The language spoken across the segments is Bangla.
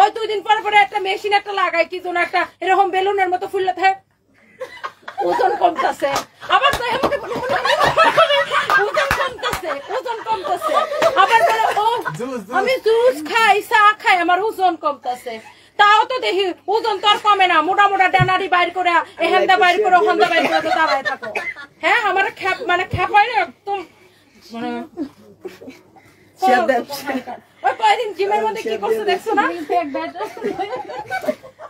ওই 2 দিন পরে পরে একটা মেশিন একটা লাগাই কি যেন একটা এরকম বেলুনের মতো ফুললে থাকে, ওজন কমতেছে। আবার ওজন কমতেছে, আবার বলে ও আমি জুস খাই চা খাই আমার ওজন কমতেছে। তাও তো দেখি ওজন তো আর কমে না, মোটা মোটা ডানারি বাইর করে এহেন্দা বাইর করে ওখানদা বাইর করে তো দাঁড়ায় থাকো। হ্যাঁ আমার মানে খেপাই না একদম মানে ওই কয়দিন জিমের মধ্যে কি করছে দেখছো না?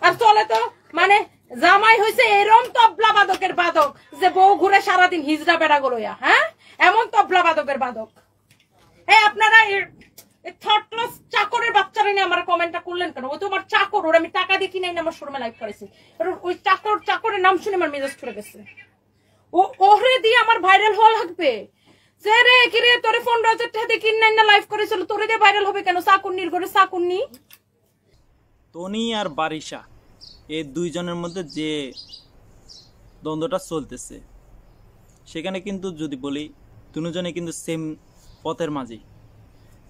আর চলে তো মানে জামাই হয়েছে এরম তবলা বাদকের বাদক যে বউ ঘুরে সারাদিন হিজড়া বেড়া গলইয়া। হ্যাঁ এমন তবলা বাদকের বাদক। এই আপনারা থার্ড ক্লাস চাকরের বাচ্চারা নিয়ে আমার কমেন্টটা করলেন কেন? ও তো আমার চাকর, ওর আমি টাকা দিয়ে কিনে আমার শোরুমে লাইভ করেছি। ওই চাকরের নাম শুনে আমার মেজাজ করে গেছে। ওরে দিয়ে আমার ভাইরাল হওয়া লাগবে যে রে কিরে তোরে 15,000 টাকা দিয়ে কিনে না লাইভ করেছিল, তোরে দিয়ে ভাইরাল হবে কেন? চাকরনির ঘরে চাকরনি। টনি আর বারিশা এই দুইজনের মধ্যে যে দ্বন্দ্বটা চলতেছে সেখানে কিন্তু যদি বলি দুজনে কিন্তু সেম পথের মাঝি।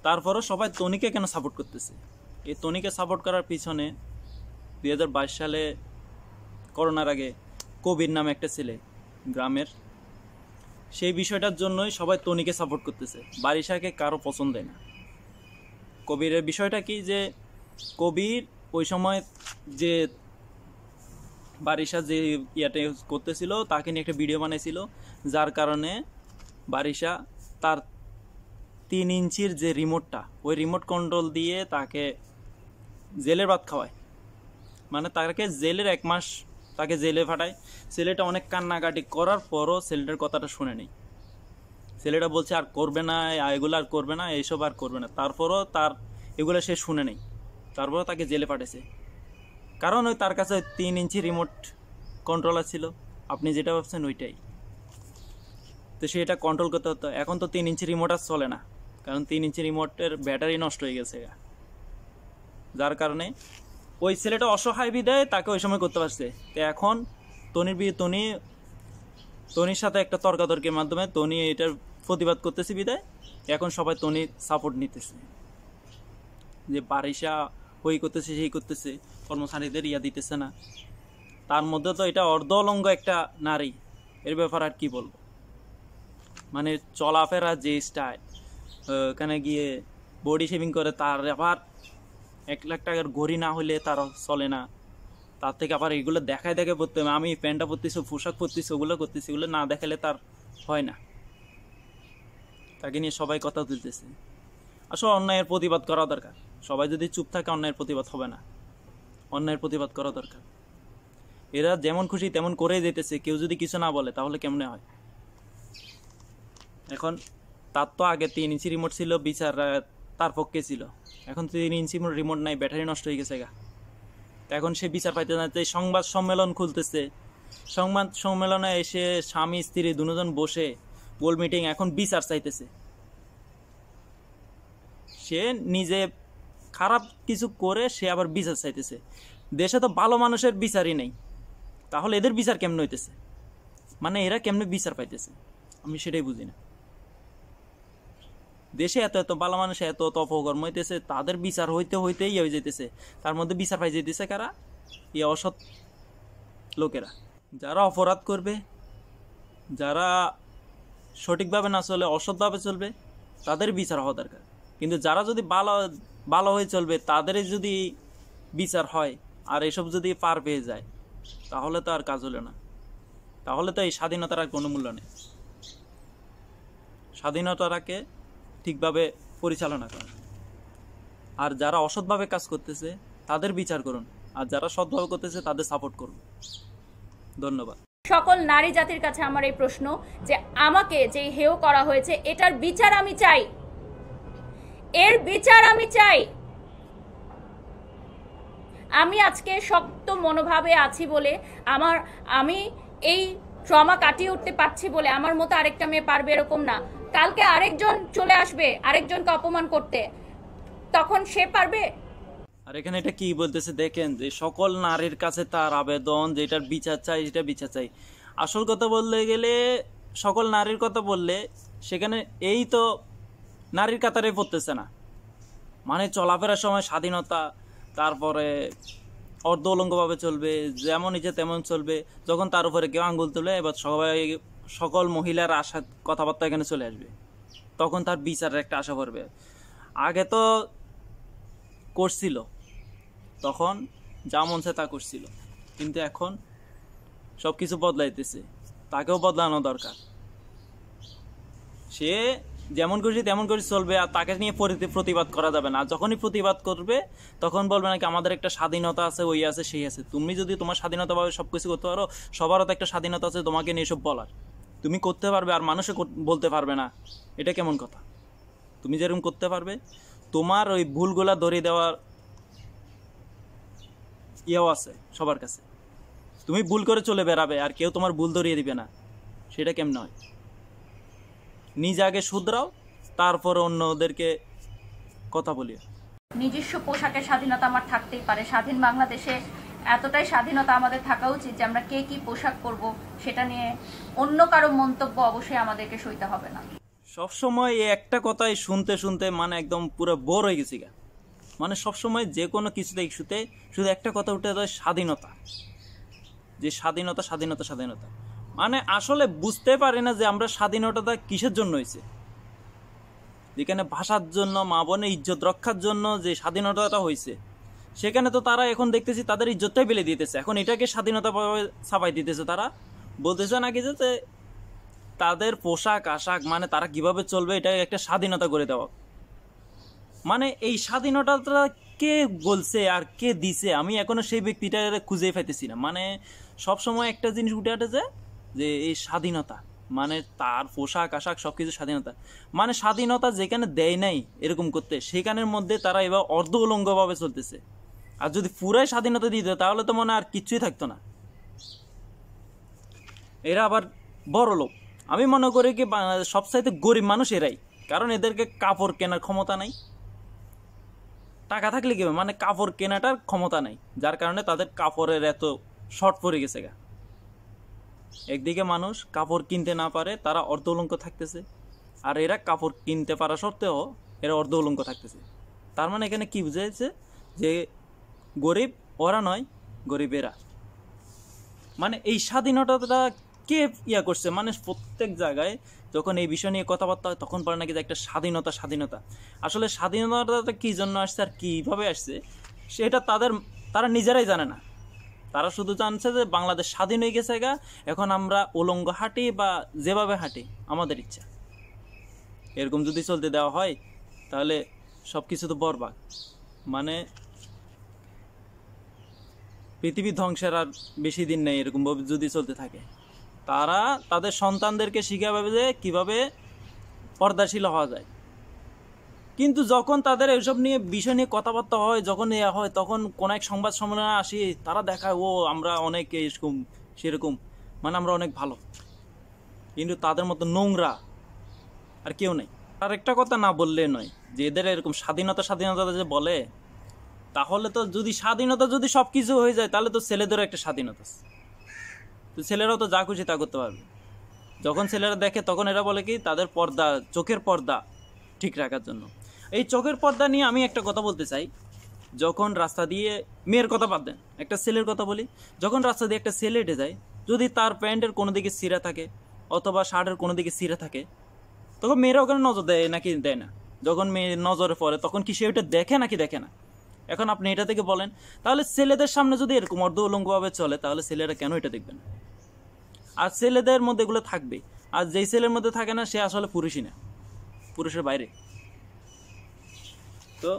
তারপরও সবাই টনিকে কেন সাপোর্ট করতেছে? এই টনিকে সাপোর্ট করার পিছনে 2022 সালে করোনার আগে কবির নামে একটা ছেলে গ্রামের, সেই বিষয়টার জন্যই সবাই টনিকে সাপোর্ট করতেছে, বারিশাকে কারো পছন্দ হয় না। কবিরের বিষয়টা কি যে কবির ওই সময় যে বারিশা যে ইয়াটা করতেছিল তাকে নিয়ে একটা ভিডিও বানাইছিল, যার কারণে বারিশা তার 3 ইঞ্চির যে রিমোটটা ওই রিমোট কন্ট্রোল দিয়ে তাকে জেলের ভাত খাওয়ায়। মানে তাকে জেলের 1 মাস তাকে জেলে পাঠায়। ছেলেটা অনেক কান্নাকাটি করার পরও ছেলেটার কথাটা শুনে নেই। ছেলেটা বলছে আর করবে না, এগুলো আর করবে না, এইসব আর করবে না। তারপরও তার এগুলো সে শুনে নেই, তারপরও তাকে জেলে পাঠাইছে। কারণ ওই তার কাছে 3 ইঞ্চি রিমোট কন্ট্রোলার ছিল, আপনি যেটা ভাবছেন ওইটাই। তো সে এটা কন্ট্রোল করতে হতো। এখন তো 3 ইঞ্চি রিমোট আর চলে না, কারণ 3 ইঞ্চি রিমোটের ব্যাটারি নষ্ট হয়ে গেছে। যার কারণে ওই ছেলেটা অসহায় বিদায় তাকে ওই সময় করতে পারছে। তো এখন টনির সাথে একটা তর্কাতর্কির মাধ্যমে টনি এটার প্রতিবাদ করতেছে বিদায় এখন সবাই টনির সাপোর্ট নিতেছে, যে বারিশা ওই করতেছে সেই করতেছে, কর্মচারীদের ইয়া দিতেছে না। তার মধ্যে তো এটা অর্ধলঙ্গ একটা নারী, এর ব্যাপার আর কি বলবো। মানে চলাফেরা যে স্টাইল, ওখানে গিয়ে বডি শেভিং করে, তার আবার 1 লাখ টাকার ঘড়ি না হলে তার চলে না। তার থেকে আবার এগুলো দেখায় দেখে পড়তে হবে, আমি প্যান্টটা পরতেছি পোশাক পরতেছি ওগুলো করতেছি, ওগুলো না দেখালে তার হয় না। তাকে নিয়ে সবাই কথা তুলতেছে। আসলে অন্যায়ের প্রতিবাদ করা দরকার। সবাই যদি চুপ থাকে অন্যায়ের প্রতিবাদ হবে না, অন্যায়ের প্রতিবাদ করা দরকার। এরা যেমন খুশি তেমন করে যেতেছে, কেউ যদি কিছু না বলে তাহলে কেমনে হয়? এখন তার তো আগে 3 ইঞ্চি রিমোট ছিল, বিচার তার পক্ষে ছিল। এখন 3 ইঞ্চি রিমোট নাই, ব্যাটারি নষ্ট হয়ে গেছে গা। এখন সে বিচার পাইতে যাচ্ছে, সংবাদ সম্মেলন খুলতেছে। সংবাদ সম্মেলনে এসে স্বামী স্ত্রী দুজন বসে গোল মিটিং, এখন বিচার চাইতেছে। সে নিজে খারাপ কিছু করে সে আবার বিচার চাইতেছে। দেশে তো ভালো মানুষের বিচারই নেই, তাহলে এদের বিচার কেমনে হইতেছে? মানে এরা কেমনে বিচার পাইতেছে আমি সেটাই বুঝি না। দেশে এত এত ভালো মানুষ এত এত অপকর্ম হইতেছে, তাদের বিচার হইতেই হয়ে যেতেছে। তার মধ্যে বিচার পাই যেতেছে কারা? এই অসৎ লোকেরা, যারা অপরাধ করবে, যারা সঠিকভাবে না চলে অসৎভাবে চলবে, তাদের বিচার হওয়া দরকার। কিন্তু যারা যদি ভালো হয়ে চলবে তাদেরই যদি বিচার হয় আর এসব যদি পার পেয়ে যায়, তাহলে তো আর কাজ হলো না। তাহলে তো এই স্বাধীনতার আর কোনো মূল্য নেই। স্বাধীনতাটাকে ঠিকভাবে পরিচালনা করেন। আর যারা অসৎভাবে কাজ করতেছে তাদের বিচার করুন, আর যারা সৎভাবে করতেছে তাদের সাপোর্ট করুন। ধন্যবাদ। সকল নারী জাতির কাছে আমার এই প্রশ্ন যে আমাকে যে হেয় করা হয়েছে এটার বিচার আমি চাই, এর বিচার আমি চাই। আমি আজকে শক্ত মনোভাবে আছি বলে, আমি এই ট্রমা কাটিয়ে উঠতে পারছি বলে আমার মতো আরেকটা মেয়ে পারবে এরকম না। কালকে আরেকজন চলে আসবে আরেকজনকে অপমান করতে, তখন সে পারবে? আর এখানে এটা কি বলতেছে দেখেন, যে সকল নারীর কাছে তার আবেদন যে এটার বিচার চাই, এটা বিচার চাই। আসল কথা বলতে গেলে সকল নারীর কথা বললে সেখানে এই তো নারীর কাতারে পড়তেছে না। মানে চলাফেরার সময় স্বাধীনতা, তারপরে অর্ধ উলঙ্গভাবে চলবে, যেমন ইচ্ছে তেমন চলবে। যখন তার উপরে কেউ আঙ্গুল তুলে, এবার সকল মহিলার আশা কথাবার্তা এখানে চলে আসবে, তখন তার বিচারের একটা আশা করবে। আগে তো করছিল, তখন যা মন চায় তা করছিল, কিন্তু এখন সব কিছু বদলাইতেছে, তাকেও বদলানো দরকার। সে যেমন করছে তেমন করে চলবে, আর তাকে নিয়ে প্রতিবাদ করা যাবে না। যখনই প্রতিবাদ করবে তখন বলবে নাকি আমাদের একটা স্বাধীনতা আছে, ওই আছে সেই আছে। তুমি যদি তোমার স্বাধীনতাভাবে সব কিছু করতে পারো, সবারও তো একটা স্বাধীনতা আছে তোমাকে নিয়ে সব বলার। তুমি করতে পারবে আর মানুষে বলতে পারবে না, এটা কেমন কথা? তুমি যেরকম করতে পারবে, তোমার ওই ভুলগুলা ধরিয়ে দেওয়ার ইয়েও আছে সবার কাছে। তুমি ভুল করে চলে বেড়াবে আর কেউ তোমার ভুল ধরিয়ে দিবে না, সেটা কেমন হয়? নিজে আগে শুধরাও, তারপর অন্যদেরকে কথা বলিও। নিজস্ব পোশাকের স্বাধীনতা আমার থাকতেই পারে। স্বাধীন বাংলাদেশে এতটাই স্বাধীনতা আমাদের থাকা উচিত যে আমরা কে কি পোশাক পরব সেটা নিয়ে অন্য কারো মন্তব্য অবশ্যই আমাদেরকে সইতে হবে না। সবসময় এই একটা কথাই শুনতে শুনতে মানে একদম পুরো বোর হয়ে গেছি গা। মানে সবসময় যে কোনো কিছুতে ইস্যুতে শুধু একটা কথা উঠে যায়, স্বাধীনতা। যে স্বাধীনতা স্বাধীনতা স্বাধীনতা, মানে আসলে বুঝতে পারি না যে আমরা স্বাধীনতাটা কিসের জন্য হয়েছে। যেখানে ভাষার জন্য, মা বোনের ইজ্জত রক্ষার জন্য যে স্বাধীনতাটা হয়েছে, সেখানে তো তারা এখন দেখতেছি তাদের ইজ্জতটাই ফেলে দিতেছে। এখন এটাকে স্বাধীনতা ছাপাই দিতেছে। তারা বলতেছে নাকি যে তাদের পোশাক আশাক, মানে তারা কিভাবে চলবে, এটা একটা স্বাধীনতা করে দেওয়া। মানে এই স্বাধীনতাটা কে বলছে আর কে দিছে, আমি এখনো সেই ব্যক্তিটা খুঁজে পাইতেছি না। মানে সবসময় একটা জিনিস উঠে আসে যে এই স্বাধীনতা, মানে তার পোশাক আশাক সবকিছু স্বাধীনতা। মানে স্বাধীনতা যেখানে দেয় নাই এরকম করতে, সেখানের মধ্যে তারা এবার অর্ধ উলঙ্গভাবে চলতেছে। আর যদি পুরাই স্বাধীনতা দিত তাহলে তো মনে আর কিচ্ছুই থাকতো না। এরা আবার বড় লোক। আমি মনে করি কি সবচাইতে গরিব মানুষ এরাই, কারণ এদেরকে কাপড় কেনার ক্ষমতা নাই। টাকা থাকলে কি হবে, মানে কাপড় কেনাটার ক্ষমতা নাই, যার কারণে তাদের কাপড়ের এত শর্ট পড়ে গেছে গা। একদিকে মানুষ কাপড় কিনতে না পারে, তারা অর্ধ উলঙ্গ থাকতেছে, আর এরা কাপড় কিনতে পারা সত্ত্বেও এরা অর্ধ উলঙ্গ থাকতেছে। তার মানে এখানে কি বুঝাইছে যে গরিব ওরা নয়, গরিব এরা। মানে এই স্বাধীনতাটা কে ইয়া করছে, মানে প্রত্যেক জায়গায় যখন এই বিষয় নিয়ে কথাবার্তা হয় তখন পরে নাকি যে একটা স্বাধীনতা স্বাধীনতা। আসলে স্বাধীনতাটা কি জন্য আসছে আর কিভাবে আসছে সেটা তারা নিজেরাই জানে না। তারা শুধু জানছে যে বাংলাদেশ স্বাধীন হয়ে গেছে গা, এখন আমরা উলঙ্গ হাঁটি বা যেভাবে হাঁটি আমাদের ইচ্ছা। এরকম যদি চলতে দেওয়া হয় তাহলে সব কিছু তো বরবাদ। মানে পৃথিবী ধ্বংসের আর বেশি দিন নেই এরকম ভাবে যদি চলতে থাকে। তারা তাদের সন্তানদেরকে শিখাবে যে কিভাবে পর্দাশীল হওয়া যায়, কিন্তু যখন তাদের এইসব নিয়ে বিষয় নিয়ে কথাবার্তা হয়, যখন ইয়া হয়, তখন কোন এক সংবাদ সম্মেলনে আসি, তারা দেখায় ও আমরা অনেক এরকম সেরকম, মানে আমরা অনেক ভালো। কিন্তু তাদের মতো নোংরা আর কেউ নেই। আর একটা কথা না বললে নয় যে এদের এরকম স্বাধীনতা স্বাধীনতা যে বলে, তাহলে তো যদি স্বাধীনতা যদি সব কিছু হয়ে যায় তাহলে তো ছেলেদেরও একটা স্বাধীনতা আছে। তো ছেলেরাও তো যা খুশি তা করতে পারবে। যখন ছেলেরা দেখে তখন এরা বলে কি তাদের পর্দা, চোখের পর্দা ঠিক রাখার জন্য। এই চোখের পর্দা নিয়ে আমি একটা কথা বলতে চাই। যখন রাস্তা দিয়ে, মেয়ের কথা বাদ দেন, একটা ছেলের কথা বলি। যখন রাস্তা দিয়ে একটা ছেলে হেঁটে যায়, যদি তার প্যান্টের কোনো দিকে ছিঁড়া থাকে অথবা শার্টের কোনো দিকে ছিঁড়া থাকে, তখন মেয়েরা ওখানে নজর দেয় নাকি দেয় না? যখন মেয়ে নজরে পড়ে তখন কি সে ওটা দেখে নাকি দেখে না? এখন আপনি এটা থেকে বলেন, তাহলে ছেলেদের সামনে যদি এরকম অর্ধ উলঙ্গভাবে চলে তাহলে ছেলেরা কেন এটা দেখবে না? আর ছেলেদের মধ্যে এগুলো থাকবে, আর যেই ছেলের মধ্যে থাকে না সে আসলে পুরুষই না, পুরুষের বাইরে। তো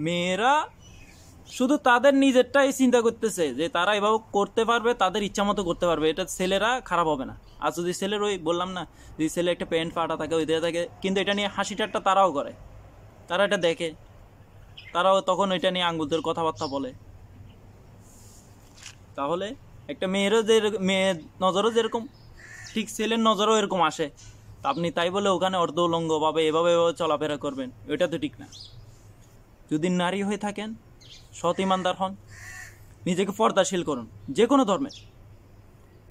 মেয়েরা শুধু তাদের নিজেরটাই চিন্তা করতেছে যে তারা এভাবে করতে পারবে, তাদের ইচ্ছা মতো করতে পারবে, এটা ছেলেরা খারাপ হবে না। আর যদি ছেলের ওই বললাম না, যদি ছেলে একটা প্যান্ট ফাটা থাকে, ওই দেওয়া থাকে, কিন্তু এটা নিয়ে হাসি ঠাট্টা তারাও করে, তারা এটা দেখে, তারাও তখন ওইটা নিয়ে আঙ্গুলদের কথাবার্তা বলে। তাহলে একটা মেয়েরও যে মেয়ের নজরও যেরকম, ঠিক ছেলের নজরও এরকম আসে। তা আপনি তাই বলে ওখানে অর্ধ উলঙ্গভাবে এভাবে চলাফেরা করবেন, ওইটা তো ঠিক না। যদি নারী হয়ে থাকেন, সৎ ইমানদার হন, নিজেকে পর্দাশীল করুন যে কোনো ধর্মে।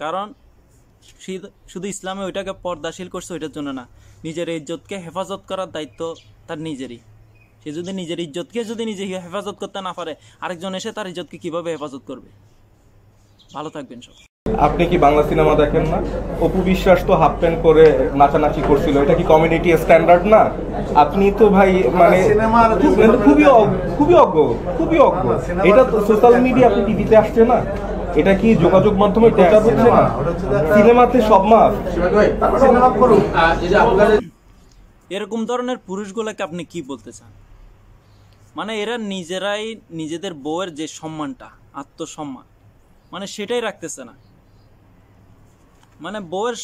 কারণ শুধু ইসলামে ওইটাকে পর্দাশীল করছে ওইটার জন্য না, নিজের ইজ্জতকে হেফাজত করার দায়িত্ব তার নিজেরই। সে যদি নিজের ইজ্জতকে যদি নিজে হেফাজত করতে না পারে, আরেকজন এসে তার ইজ্জতকে কিভাবে হেফাজত করবে? ভালো থাকবেন সব। আপনি কি বাংলা সিনেমা দেখেন না? অপু বিশ্বাস তো হাফ প্যান্ট করে নাচানাচি করছিল, এটা কি কমিউনিটি স্ট্যান্ডার্ড না? আপনি তো ভাই মানে খুবই অজ্ঞ। এটা তো সোশ্যাল মিডিয়া, আপনি টিভিতে আসছে না, এটা কি যোগাযোগ মাধ্যমে প্রচার হচ্ছে না? সিনেমাতে সব মাপ। এরকম ধরনের পুরুষগুলোকে আপনি কি বলতে চান? মানে এরা নিজেরাই নিজেদের বউয়ের যে সম্মানটা, আত্মসম্মান, মানে সেটাই রাখতেছে না। মানে বউয়ের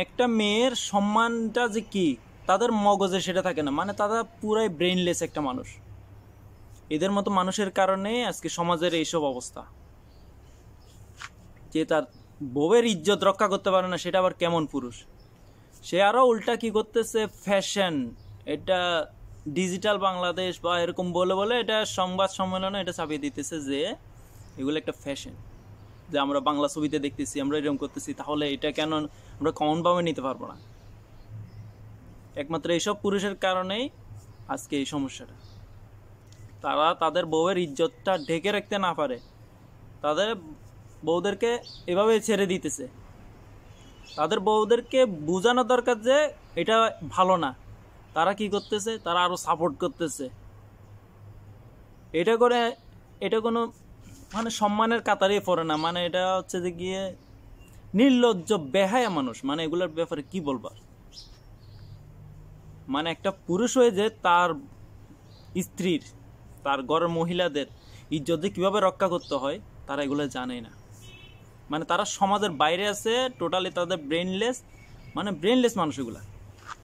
একটা মেয়ের সম্মানটা যে কি তাদের মগজে সেটা থাকে না। মানে তারা পুরাই ব্রেইনলেস একটা মানুষ। এদের মতো মানুষের কারণে আজকে সমাজের এইসব অবস্থা। যে তার বউয়ের ইজ্জত রক্ষা করতে পারে না, সেটা আবার কেমন পুরুষ? সে আরো উল্টা কি করতেছে, ফ্যাশন, এটা ডিজিটাল বাংলাদেশ বা এরকম বলে বলে এটা সংবাদ সম্মেলনে এটা চাপিয়ে দিতেছে যে এগুলো একটা ফ্যাশন, যে আমরা বাংলা ছবিতে দেখতেছি, আমরা এরকম করতেছি, তাহলে এটা কেন আমরা কমনভাবে নিতে পারবো না? একমাত্র এইসব পুরুষের কারণেই আজকে এই সমস্যাটা। তারা তাদের বউয়ের ইজ্জতটা ঢেকে রাখতে না পারে, তাদের বউদেরকে এভাবে ছেড়ে দিতেছে। তাদের বউদেরকে বোঝানো দরকার যে এটা ভালো না। তারা কি করতেছে, তারা আরো সাপোর্ট করতেছে। এটা করে এটা কোনো মানে সম্মানের কাতারেই পড়ে না। মানে এটা হচ্ছে যে গিয়ে নির্লজ্জ বেহায়া মানুষ। মানে এগুলোর ব্যাপারে কি বলবার? মানে একটা পুরুষ হয়ে যে তার স্ত্রীর, তার ঘরের মহিলাদের ইজ্জত কিভাবে রক্ষা করতে হয় তারা এগুলো জানে না। মানে তারা সমাজের বাইরে আছে, টোটালি তাদের ব্রেনলেস, মানে ব্রেনলেস মানুষ এগুলা।